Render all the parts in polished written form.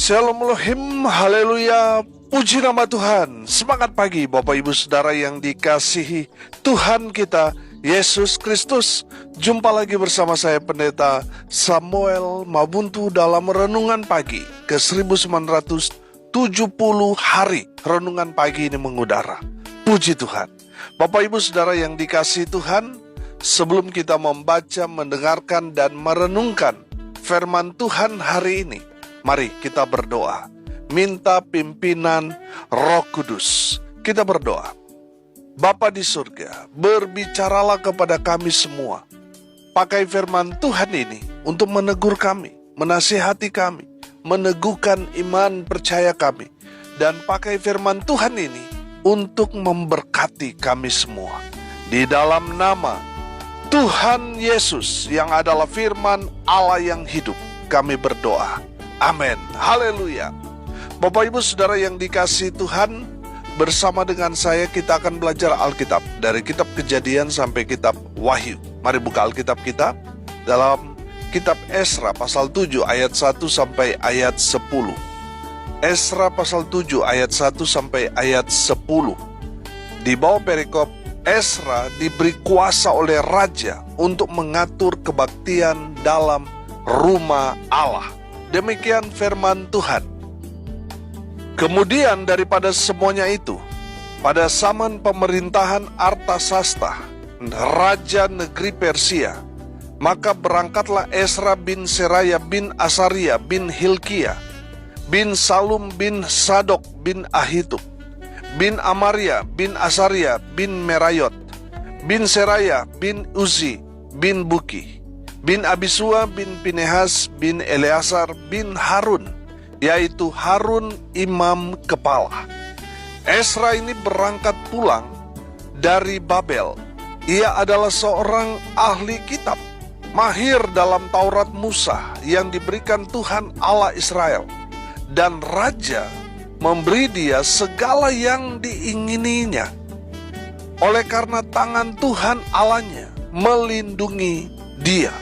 Shalom Elohim, haleluya, puji nama Tuhan. Semangat pagi Bapak Ibu Saudara yang dikasihi Tuhan kita Yesus Kristus. Jumpa lagi bersama saya Pendeta Samuel Mabuntu dalam Renungan Pagi ke 1970 hari Renungan Pagi ini mengudara. Puji Tuhan. Bapak Ibu Saudara yang dikasihi Tuhan, sebelum kita membaca, mendengarkan, dan merenungkan firman Tuhan hari ini, mari kita berdoa, minta pimpinan Roh Kudus. Kita berdoa. Bapa di surga, berbicaralah kepada kami semua. Pakai firman Tuhan ini untuk menegur kami, menasihati kami, meneguhkan iman percaya kami. Dan pakai firman Tuhan ini untuk memberkati kami semua. Di dalam nama Tuhan Yesus yang adalah firman Allah yang hidup, kami berdoa. Amin. Haleluya. Bapak Ibu Saudara yang dikasihi Tuhan, bersama dengan saya kita akan belajar Alkitab dari kitab Kejadian sampai kitab Wahyu. Mari buka Alkitab kita dalam kitab Esra pasal 7 ayat 1 sampai ayat 10. Esra pasal 7 ayat 1 sampai ayat 10. Di bawah perikop, Esra diberi kuasa oleh raja untuk mengatur kebaktian dalam rumah Allah. Demikian firman Tuhan. Kemudian daripada semuanya itu, pada zaman pemerintahan Artasasta, raja negeri Persia, maka berangkatlah Esra bin Seraya bin Asaria bin Hilkiah, bin Salum bin Sadok bin Ahitub, bin Amaria bin Asaria bin Merayot, bin Seraya bin Uzi bin Buki, bin Abisua bin Pinehas bin Eleazar bin Harun, yaitu Harun imam kepala. Esra ini berangkat pulang dari Babel. Ia adalah seorang ahli kitab, mahir dalam Taurat Musa yang diberikan Tuhan Allah Israel. Dan raja memberi dia segala yang diingininya. Oleh karena tangan Tuhan Allahnya melindungi dia.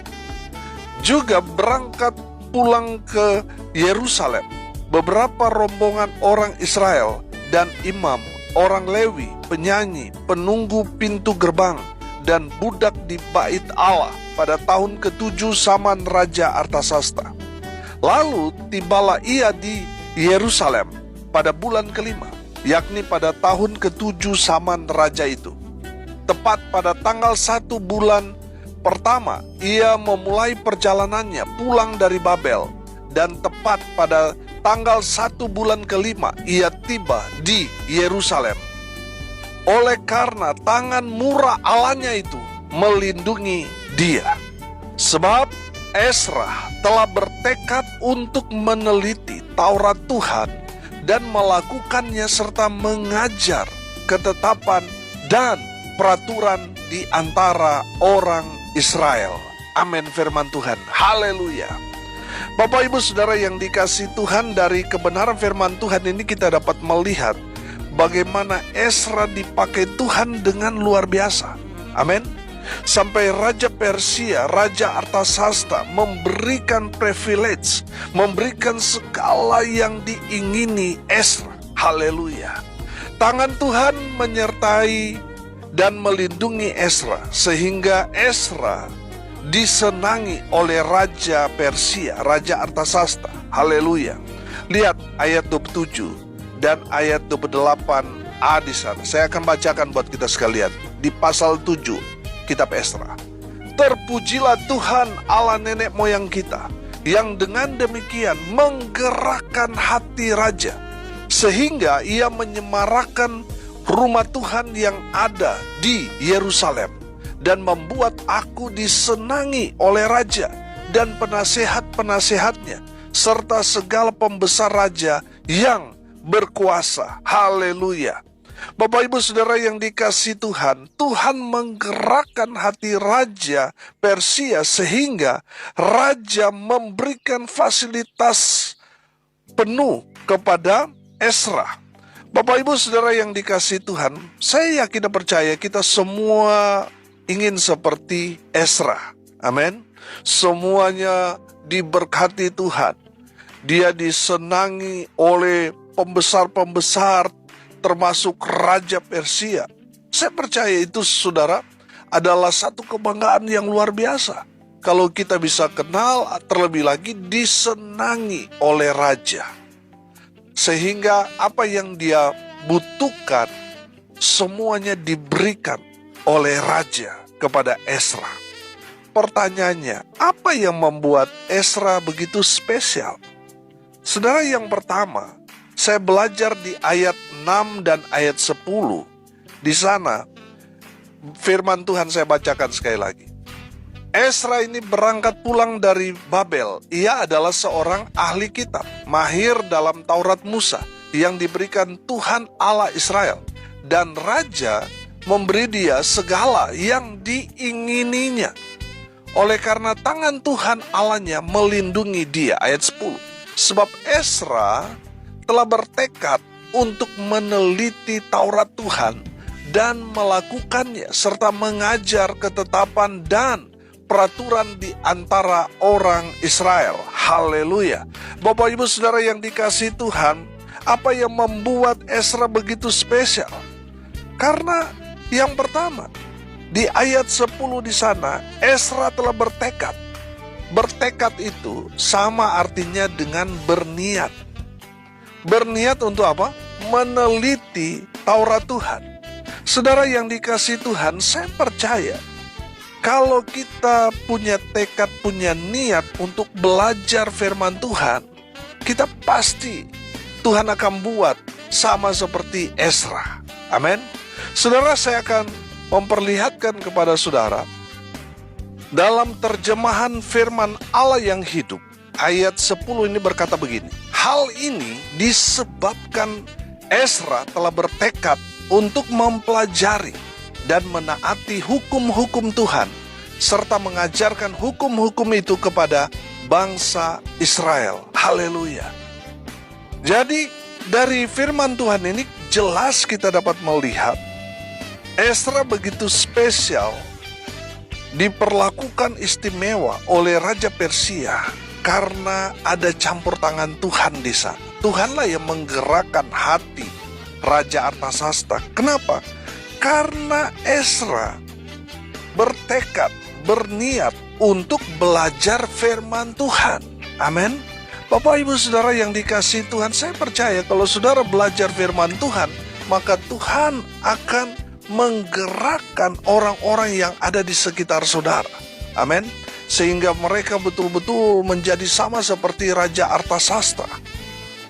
Juga berangkat pulang ke Yerusalem beberapa rombongan orang Israel dan imam, orang Lewi, penyanyi, penunggu pintu gerbang, dan budak di bait Allah pada tahun ke-7 zaman Raja Artasasta. Lalu tibalah ia di Yerusalem pada bulan ke-5, yakni pada tahun ke-7 zaman raja itu. Tepat pada tanggal 1 bulan pertama, ia memulai perjalanannya pulang dari Babel, dan tepat pada tanggal 1 bulan ke-5, ia tiba di Yerusalem. Oleh karena tangan murah Allahnya itu melindungi dia. Sebab Esra telah bertekad untuk meneliti Taurat Tuhan dan melakukannya serta mengajar ketetapan dan peraturan di antara orang Israel. Amin firman Tuhan. Haleluya. Bapak Ibu Saudara yang dikasihi Tuhan, dari kebenaran firman Tuhan ini kita dapat melihat bagaimana Esra dipakai Tuhan dengan luar biasa. Amin. Sampai Raja Persia, Raja Artasasta memberikan privilege, memberikan segala yang diingini Esra. Haleluya. Tangan Tuhan menyertai dan melindungi Esra, sehingga Esra disenangi oleh Raja Persia, Raja Artasasta. Haleluya. Lihat ayat 27 dan ayat 28a di sana. Saya akan bacakan buat kita sekalian. Di pasal 7 kitab Esra. Terpujilah Tuhan Allah nenek moyang kita, yang dengan demikian menggerakkan hati raja, sehingga ia menyemarakan rumah Tuhan yang ada di Yerusalem, dan membuat aku disenangi oleh raja dan penasehat-penasehatnya, serta segala pembesar raja yang berkuasa. Haleluya. Bapak Ibu Saudara yang dikasihi Tuhan, Tuhan menggerakkan hati Raja Persia sehingga Raja memberikan fasilitas penuh kepada Esra. Bapak Ibu Saudara yang dikasihi Tuhan, saya yakin dan percaya kita semua ingin seperti Esra. Amin. Semuanya diberkati Tuhan, Dia disenangi oleh pembesar-pembesar, termasuk Raja Persia. Saya percaya itu, saudara, adalah satu kebanggaan yang luar biasa. Kalau kita bisa kenal, terlebih lagi disenangi oleh raja. Sehingga apa yang dia butuhkan, semuanya diberikan oleh raja kepada Ezra. Pertanyaannya, apa yang membuat Ezra begitu spesial? Saudara, yang pertama, saya belajar di ayat 6 dan ayat 10. Di sana, firman Tuhan saya bacakan sekali lagi. Ezra ini berangkat pulang dari Babel. Ia adalah seorang ahli kitab, mahir dalam Taurat Musa yang diberikan Tuhan Allah Israel. Dan raja memberi dia segala yang diingininya. Oleh karena tangan Tuhan Allahnya melindungi dia. Ayat 10. Sebab Ezra telah bertekad untuk meneliti Taurat Tuhan dan melakukannya, serta mengajar ketetapan dan peraturan di antara orang Israel. Haleluya. Bapak Ibu Saudara yang dikasihi Tuhan, apa yang membuat Ezra begitu spesial? Karena yang pertama, di ayat 10 di sana, Ezra telah bertekad. Bertekad itu sama artinya dengan berniat. Berniat untuk apa? Meneliti Taurat Tuhan. Saudara yang dikasihi Tuhan, saya percaya kalau kita punya tekad, punya niat untuk belajar firman Tuhan, kita pasti Tuhan akan buat sama seperti Ezra. Amin. Saudara, saya akan memperlihatkan kepada saudara dalam terjemahan firman Allah yang hidup. Ayat 10 ini berkata begini. Hal ini disebabkan Ezra telah bertekad untuk mempelajari dan menaati hukum-hukum Tuhan, serta mengajarkan hukum-hukum itu kepada bangsa Israel. Haleluya. Jadi dari firman Tuhan ini jelas kita dapat melihat Ezra begitu spesial, diperlakukan istimewa oleh Raja Persia karena ada campur tangan Tuhan di sana. Tuhanlah yang menggerakkan hati Raja Artasasta. Kenapa? Karena Ezra bertekad, berniat untuk belajar firman Tuhan. Amin. Bapak Ibu Saudara yang dikasihi Tuhan, saya percaya kalau saudara belajar firman Tuhan, maka Tuhan akan menggerakkan orang-orang yang ada di sekitar saudara. Amin. Sehingga mereka betul-betul menjadi sama seperti Raja Artasasta,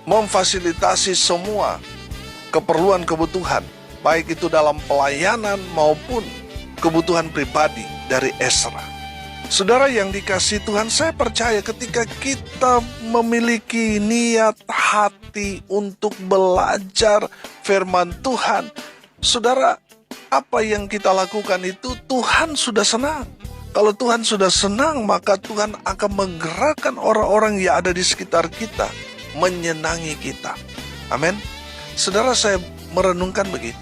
memfasilitasi semua keperluan-kebutuhan, baik itu dalam pelayanan maupun kebutuhan pribadi dari Ezra. Saudara yang dikasihi Tuhan, saya percaya ketika kita memiliki niat hati untuk belajar firman Tuhan, saudara, apa yang kita lakukan itu Tuhan sudah senang. Kalau Tuhan sudah senang, maka Tuhan akan menggerakkan orang-orang yang ada di sekitar kita, menyenangi kita. Amin. Saudara, saya merenungkan begini.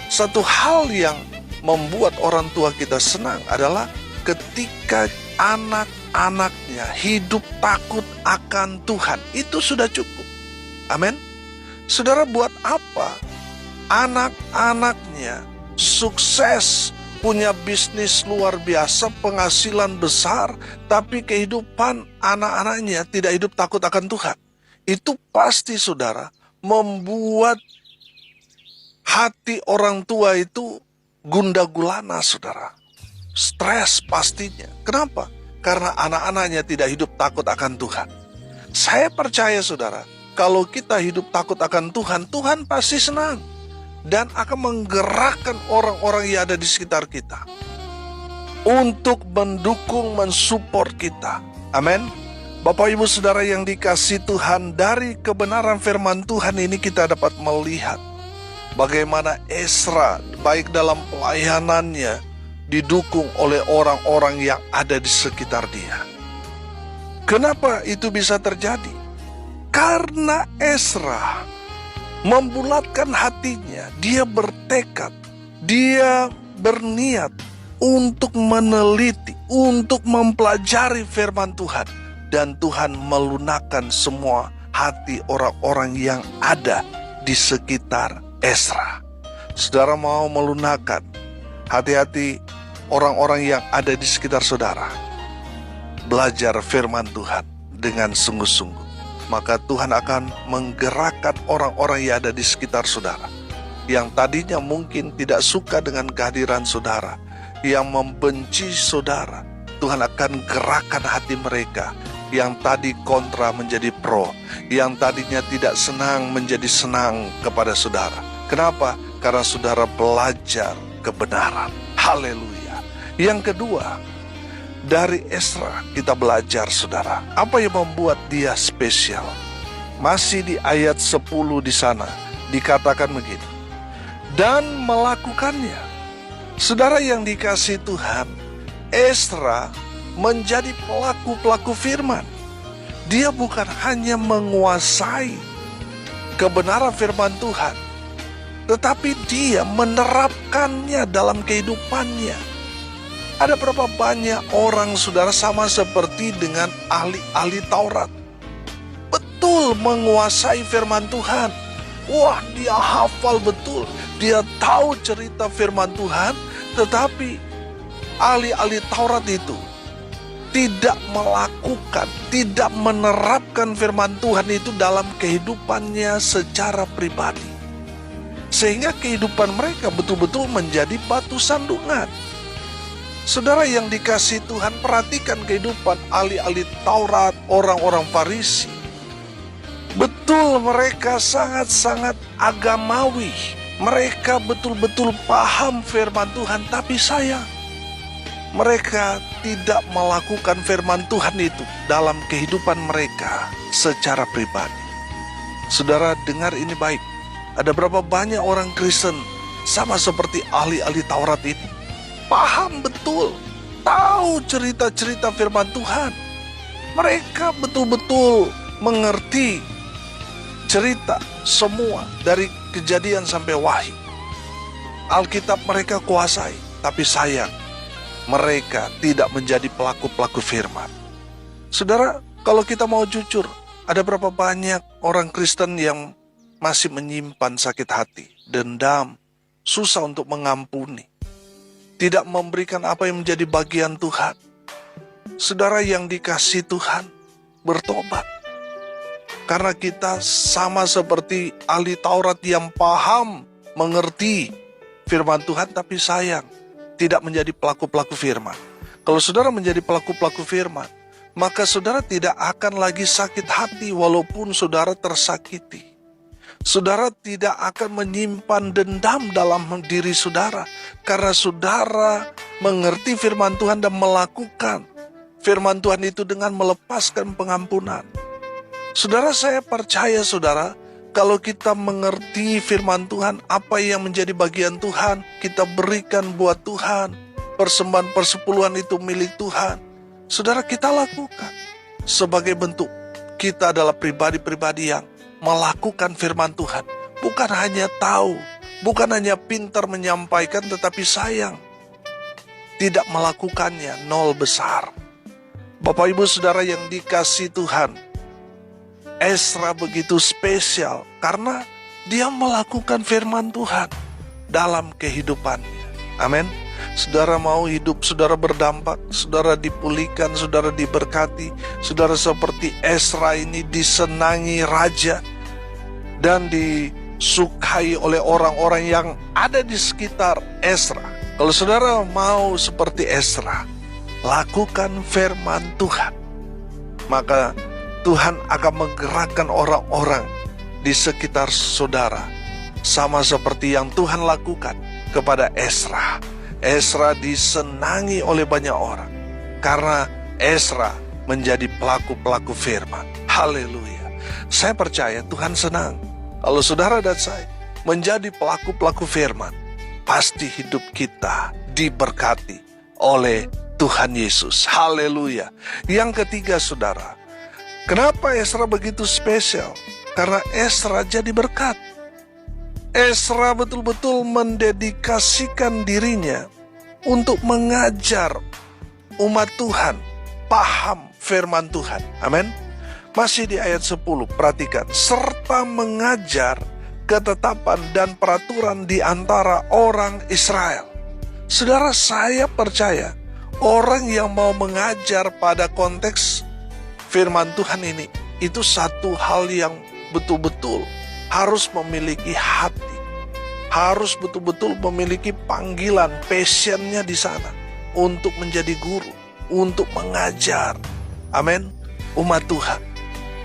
Satu hal yang membuat orang tua kita senang adalah ketika anak-anaknya hidup takut akan Tuhan. Itu sudah cukup. Amin. Saudara, buat apa anak-anaknya sukses, punya bisnis luar biasa, penghasilan besar, tapi kehidupan anak-anaknya tidak hidup takut akan Tuhan? Itu pasti, saudara, membuat hati orang tua itu gundah gulana, saudara. Stres pastinya. Kenapa? Karena anak-anaknya tidak hidup takut akan Tuhan. Saya percaya, saudara, kalau kita hidup takut akan Tuhan, Tuhan pasti senang dan akan menggerakkan orang-orang yang ada di sekitar kita untuk mendukung, mensupport kita. Amin. Bapak Ibu Saudara yang dikasihi Tuhan, dari kebenaran firman Tuhan ini kita dapat melihat bagaimana Ezra baik dalam pelayanannya didukung oleh orang-orang yang ada di sekitar dia. Kenapa itu bisa terjadi? Karena Ezra membulatkan hatinya, dia bertekad, dia berniat untuk meneliti, untuk mempelajari firman Tuhan. dan Tuhan melunakkan semua hati orang-orang yang ada di sekitar Ezra. Saudara mau melunakkan hati-hati orang-orang yang ada di sekitar saudara. Belajar firman Tuhan dengan sungguh-sungguh, maka Tuhan akan menggerakkan orang-orang yang ada di sekitar saudara, yang tadinya mungkin tidak suka dengan kehadiran saudara, yang membenci saudara. Tuhan akan gerakkan hati mereka yang tadi kontra menjadi pro, yang tadinya tidak senang menjadi senang kepada saudara. Kenapa? Karena saudara belajar kebenaran. Haleluya. Yang kedua, dari Ezra kita belajar, saudara, apa yang membuat dia spesial. Masih di ayat 10 di sana dikatakan begini, dan melakukannya. Saudara yang dikasihi Tuhan, Ezra menjadi pelaku-pelaku firman. Dia bukan hanya menguasai kebenaran firman Tuhan, tetapi dia menerapkannya dalam kehidupannya. Ada berapa banyak orang, saudara, sama seperti dengan ahli-ahli Taurat, betul menguasai firman Tuhan. Wah, dia hafal betul, dia tahu cerita firman Tuhan, tetapi ahli-ahli Taurat itu tidak melakukan, tidak menerapkan firman Tuhan itu dalam kehidupannya secara pribadi. Sehingga kehidupan mereka betul-betul menjadi batu sandungan. Saudara yang dikasihi Tuhan, perhatikan kehidupan ahli-ahli Taurat, orang-orang Farisi. Betul, mereka sangat-sangat agamawi. Mereka betul-betul paham firman Tuhan, tapi sayang, mereka tidak melakukan firman Tuhan itu dalam kehidupan mereka secara pribadi. Saudara, dengar ini baik. Ada berapa banyak orang Kristen sama seperti ahli-ahli Taurat itu, paham betul, tahu cerita-cerita firman Tuhan. Mereka betul-betul mengerti cerita semua dari Kejadian sampai Wahyu. Alkitab mereka kuasai, tapi sayang, mereka tidak menjadi pelaku-pelaku firman. Saudara, kalau kita mau jujur, ada berapa banyak orang Kristen yang masih menyimpan sakit hati, dendam, susah untuk mengampuni, tidak memberikan apa yang menjadi bagian Tuhan. Saudara yang dikasihi Tuhan, bertobat. Karena kita sama seperti ahli Taurat yang paham, mengerti firman Tuhan, tapi sayang, tidak menjadi pelaku-pelaku firman. Kalau saudara menjadi pelaku-pelaku firman, maka saudara tidak akan lagi sakit hati walaupun saudara tersakiti. Saudara tidak akan menyimpan dendam dalam diri saudara, karena saudara mengerti firman Tuhan dan melakukan firman Tuhan itu dengan melepaskan pengampunan. Saudara, saya percaya saudara, kalau kita mengerti firman Tuhan, apa yang menjadi bagian Tuhan, kita berikan buat Tuhan. Persembahan persepuluhan itu milik Tuhan. Saudara, kita lakukan. Sebagai bentuk, kita adalah pribadi-pribadi yang melakukan firman Tuhan. Bukan hanya tahu, bukan hanya pintar menyampaikan, tetapi sayang, tidak melakukannya, nol besar. Bapak Ibu Saudara yang dikasihi Tuhan, Ezra begitu spesial karena dia melakukan firman Tuhan dalam kehidupannya. Amin. Saudara mau hidup saudara berdampak, saudara dipulihkan, saudara diberkati, saudara seperti Ezra ini disenangi raja dan disukai oleh orang-orang yang ada di sekitar Ezra. Kalau saudara mau seperti Ezra, lakukan firman Tuhan, maka Tuhan akan menggerakkan orang-orang di sekitar saudara, sama seperti yang Tuhan lakukan kepada Ezra. Ezra disenangi oleh banyak orang karena Ezra menjadi pelaku-pelaku firman. Haleluya. Saya percaya Tuhan senang kalau saudara dan saya menjadi pelaku-pelaku firman. Pasti hidup kita diberkati oleh Tuhan Yesus. Haleluya. Yang ketiga saudara, kenapa Ezra begitu spesial? Karena Ezra jadi berkat. Ezra betul-betul mendedikasikan dirinya untuk mengajar umat Tuhan paham firman Tuhan. Amin. Masih di ayat 10, perhatikan. Serta mengajar ketetapan dan peraturan di antara orang Israel. Saudara, saya percaya orang yang mau mengajar pada konteks firman Tuhan ini, itu satu hal yang betul-betul harus memiliki hati. Harus betul-betul memiliki panggilan, passionnya di sana. Untuk menjadi guru, untuk mengajar. Amin. Umat Tuhan.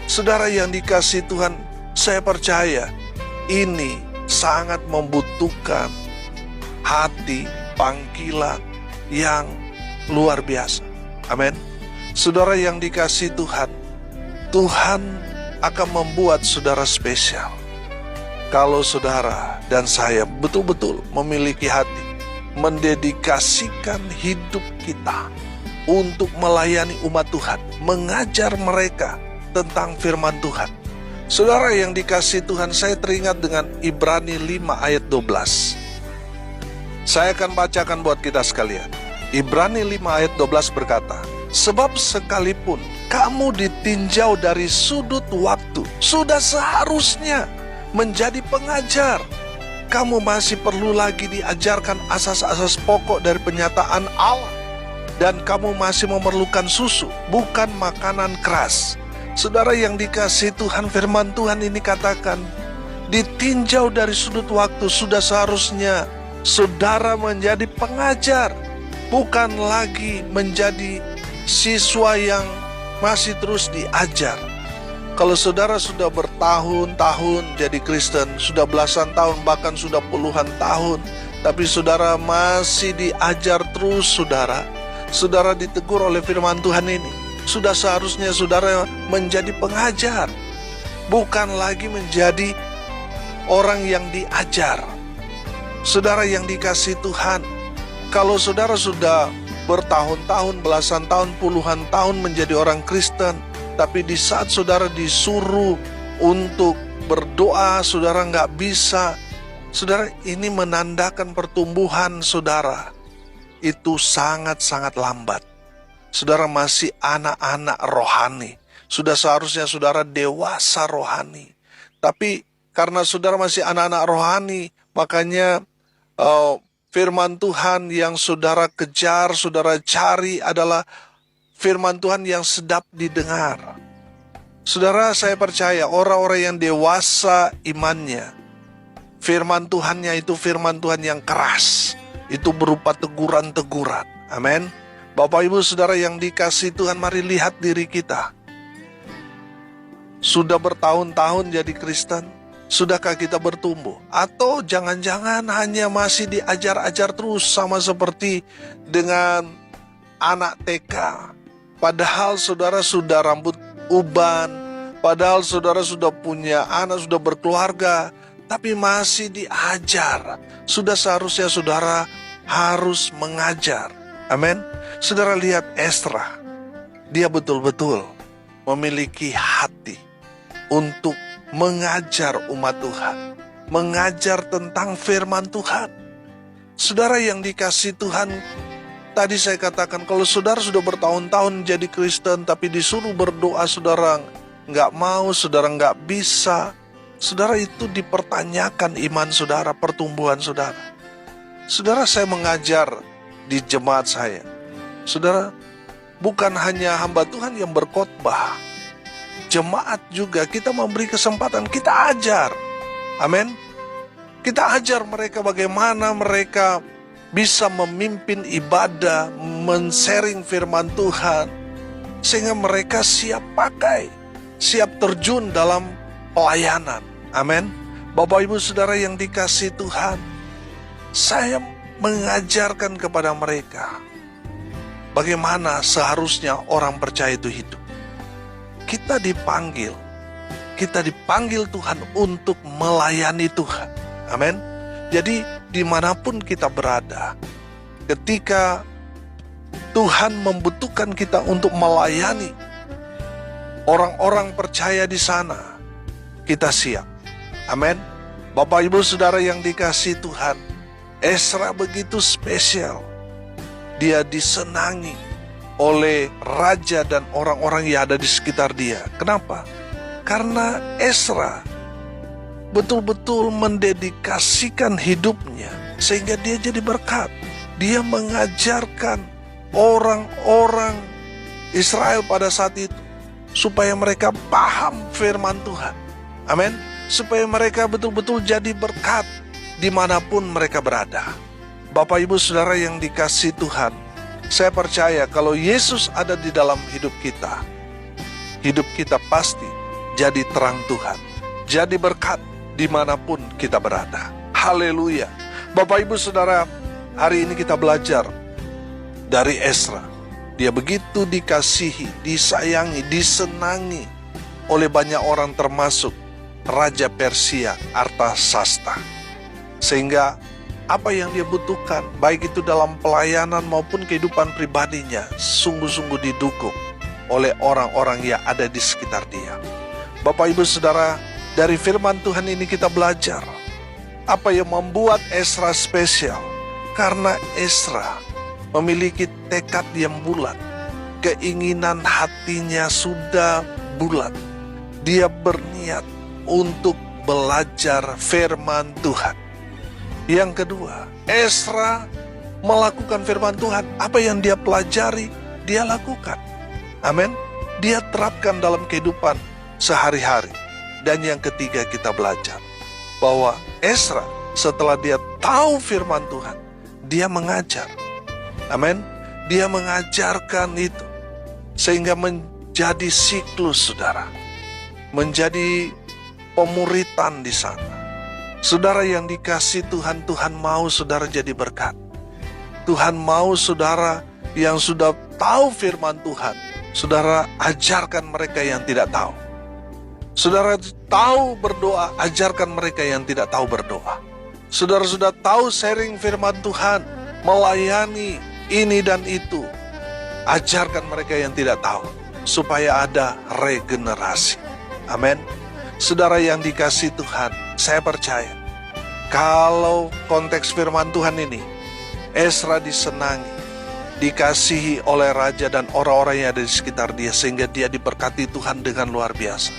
Saudara yang dikasihi Tuhan, saya percaya ini sangat membutuhkan hati, panggilan yang luar biasa. Amin. Saudara yang dikasihi Tuhan, Tuhan akan membuat saudara spesial kalau saudara dan saya betul-betul memiliki hati, mendedikasikan hidup kita untuk melayani umat Tuhan, mengajar mereka tentang firman Tuhan. Saudara yang dikasihi Tuhan, saya teringat dengan Ibrani 5 ayat 12. Saya akan bacakan buat kita sekalian. Ibrani 5 ayat 12 berkata, sebab sekalipun kamu ditinjau dari sudut waktu, sudah seharusnya menjadi pengajar. Kamu masih perlu lagi diajarkan asas-asas pokok dari penyataan Allah. Dan kamu masih memerlukan susu, bukan makanan keras. Saudara yang dikasihi Tuhan, firman Tuhan ini katakan, ditinjau dari sudut waktu, sudah seharusnya saudara menjadi pengajar, bukan lagi menjadi siswa yang masih terus diajar. Kalau saudara sudah bertahun-tahun jadi Kristen, sudah belasan tahun, bahkan sudah puluhan tahun, tapi saudara masih diajar terus, saudara ditegur oleh firman Tuhan ini, sudah seharusnya saudara menjadi pengajar, bukan lagi menjadi orang yang diajar. Saudara yang dikasihi Tuhan, kalau saudara sudah bertahun-tahun, belasan tahun, puluhan tahun menjadi orang Kristen, tapi di saat saudara disuruh untuk berdoa, saudara nggak bisa. Saudara, ini menandakan pertumbuhan saudara itu sangat-sangat lambat. Saudara masih anak-anak rohani. Sudah seharusnya saudara dewasa rohani. Tapi karena saudara masih anak-anak rohani, makanya firman Tuhan yang saudara kejar, saudara cari adalah firman Tuhan yang sedap didengar. Saudara, saya percaya orang-orang yang dewasa imannya, firman Tuhannya itu firman Tuhan yang keras. Itu berupa teguran-teguran. Amin. Bapak Ibu Saudara yang dikasihi Tuhan, mari lihat diri kita. Sudah bertahun-tahun jadi Kristen, sudahkah kita bertumbuh? Atau jangan-jangan hanya masih diajar-ajar terus, sama seperti dengan anak TK. Padahal saudara sudah rambut uban, padahal saudara sudah punya anak, sudah berkeluarga, tapi masih diajar. Sudah seharusnya saudara harus mengajar. Amin. Saudara lihat Esra, dia betul-betul memiliki hati untuk mengajar umat Tuhan, mengajar tentang firman Tuhan. Saudara yang dikasihi Tuhan, tadi saya katakan kalau saudara sudah bertahun-tahun jadi Kristen, tapi disuruh berdoa saudara nggak mau, saudara nggak bisa, saudara itu dipertanyakan iman saudara, pertumbuhan saudara. Saudara, saya mengajar di jemaat saya. Saudara, bukan hanya hamba Tuhan yang berkhotbah, jemaat juga kita memberi kesempatan, kita ajar. Amin. Kita ajar mereka bagaimana mereka bisa memimpin ibadah, men-sharing firman Tuhan, sehingga mereka siap pakai, siap terjun dalam pelayanan. Amin. Bapak Ibu Saudara yang dikasihi Tuhan, saya mengajarkan kepada mereka bagaimana seharusnya orang percaya itu hidup. Kita dipanggil Tuhan untuk melayani Tuhan. Amin. Jadi dimanapun kita berada, ketika Tuhan membutuhkan kita untuk melayani orang-orang percaya di sana, kita siap. Amin. Bapak Ibu Saudara yang dikasihi Tuhan, Esra begitu spesial. Dia disenangi, oleh raja dan orang-orang yang ada di sekitar dia. Kenapa? Karena Ezra betul-betul mendedikasikan hidupnya sehingga dia jadi berkat. Dia mengajarkan orang-orang Israel pada saat itu supaya mereka paham firman Tuhan. Amin. Supaya mereka betul-betul jadi berkat dimanapun mereka berada. Bapak Ibu Saudara yang dikasihi Tuhan, saya percaya kalau Yesus ada di dalam hidup kita pasti jadi terang Tuhan, jadi berkat dimanapun kita berada. Haleluya. Bapak Ibu Saudara, hari ini kita belajar dari Ezra. Dia begitu dikasihi, disayangi, disenangi oleh banyak orang, termasuk Raja Persia Artasasta. Sehingga apa yang dia butuhkan, baik itu dalam pelayanan maupun kehidupan pribadinya, sungguh-sungguh didukung oleh orang-orang yang ada di sekitar dia. Bapak Ibu Saudara, dari firman Tuhan ini kita belajar apa yang membuat Ezra spesial. Karena Ezra memiliki tekad yang bulat, keinginan hatinya sudah bulat. Dia berniat untuk belajar firman Tuhan. Yang kedua, Ezra melakukan firman Tuhan. Apa yang dia pelajari, dia lakukan. Amin. Dia terapkan dalam kehidupan sehari-hari. Dan yang ketiga, kita belajar bahwa Ezra setelah dia tahu firman Tuhan, dia mengajar. Amin. Dia mengajarkan itu sehingga menjadi siklus, saudara. Menjadi pemuritan di sana. Saudara yang dikasihi Tuhan, Tuhan mau saudara jadi berkat. Tuhan mau saudara yang sudah tahu firman Tuhan, saudara ajarkan mereka yang tidak tahu. Saudara tahu berdoa, ajarkan mereka yang tidak tahu berdoa. Saudara sudah tahu sharing firman Tuhan, melayani ini dan itu, ajarkan mereka yang tidak tahu, supaya ada regenerasi. Amin. Saudara yang dikasihi Tuhan, saya percaya kalau konteks firman Tuhan ini, Ezra disenangi, dikasihi oleh raja dan orang-orang yang ada di sekitar dia, sehingga dia diberkati Tuhan dengan luar biasa.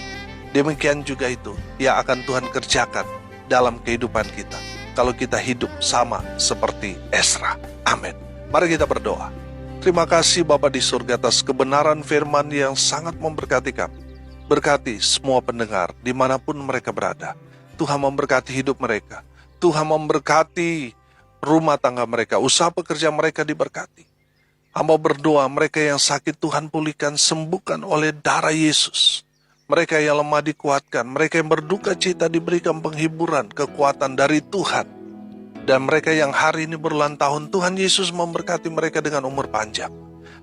Demikian juga itu yang akan Tuhan kerjakan dalam kehidupan kita kalau kita hidup sama seperti Ezra. Amin. Mari kita berdoa. Terima kasih Bapa di surga atas kebenaran firman yang sangat memberkati kami. Berkati semua pendengar dimanapun mereka berada. Tuhan memberkati hidup mereka. Tuhan memberkati rumah tangga mereka, usaha pekerja mereka diberkati. Hamba berdoa mereka yang sakit Tuhan pulihkan, sembuhkan oleh darah Yesus. Mereka yang lemah dikuatkan, mereka yang berduka cita diberikan penghiburan, kekuatan dari Tuhan. Dan mereka yang hari ini berulang tahun, Tuhan Yesus memberkati mereka dengan umur panjang.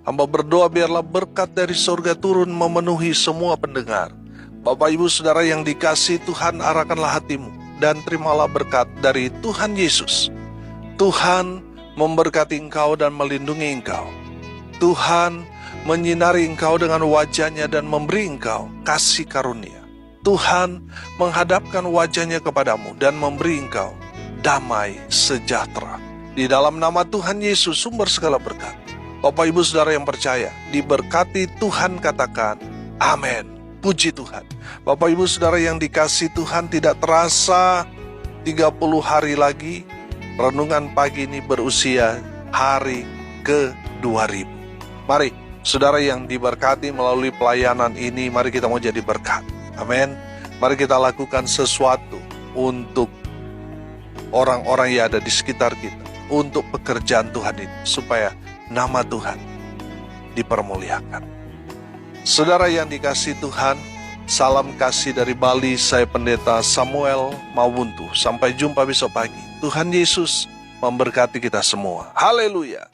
Hamba berdoa biarlah berkat dari surga turun memenuhi semua pendengar. Bapak Ibu Saudara yang dikasihi Tuhan, arahkanlah hatimu dan terimalah berkat dari Tuhan Yesus. Tuhan memberkati engkau dan melindungi engkau. Tuhan menyinari engkau dengan wajahnya dan memberi engkau kasih karunia. Tuhan menghadapkan wajahnya kepadamu dan memberi engkau damai sejahtera. Di dalam nama Tuhan Yesus, sumber segala berkat. Bapak Ibu Saudara yang percaya, diberkati Tuhan, katakan amin. Puji Tuhan. Bapak Ibu Saudara yang dikasihi Tuhan, tidak terasa 30 hari lagi renungan pagi ini berusia hari ke-2000. Mari saudara yang diberkati melalui pelayanan ini, mari kita mau jadi berkat. Amin. Mari kita lakukan sesuatu untuk orang-orang yang ada di sekitar kita, untuk pekerjaan Tuhan ini, supaya nama Tuhan dipermuliakan. Saudara yang dikasihi Tuhan, salam kasih dari Bali, saya Pendeta Samuel Mawuntu. Sampai jumpa besok pagi. Tuhan Yesus memberkati kita semua. Haleluya.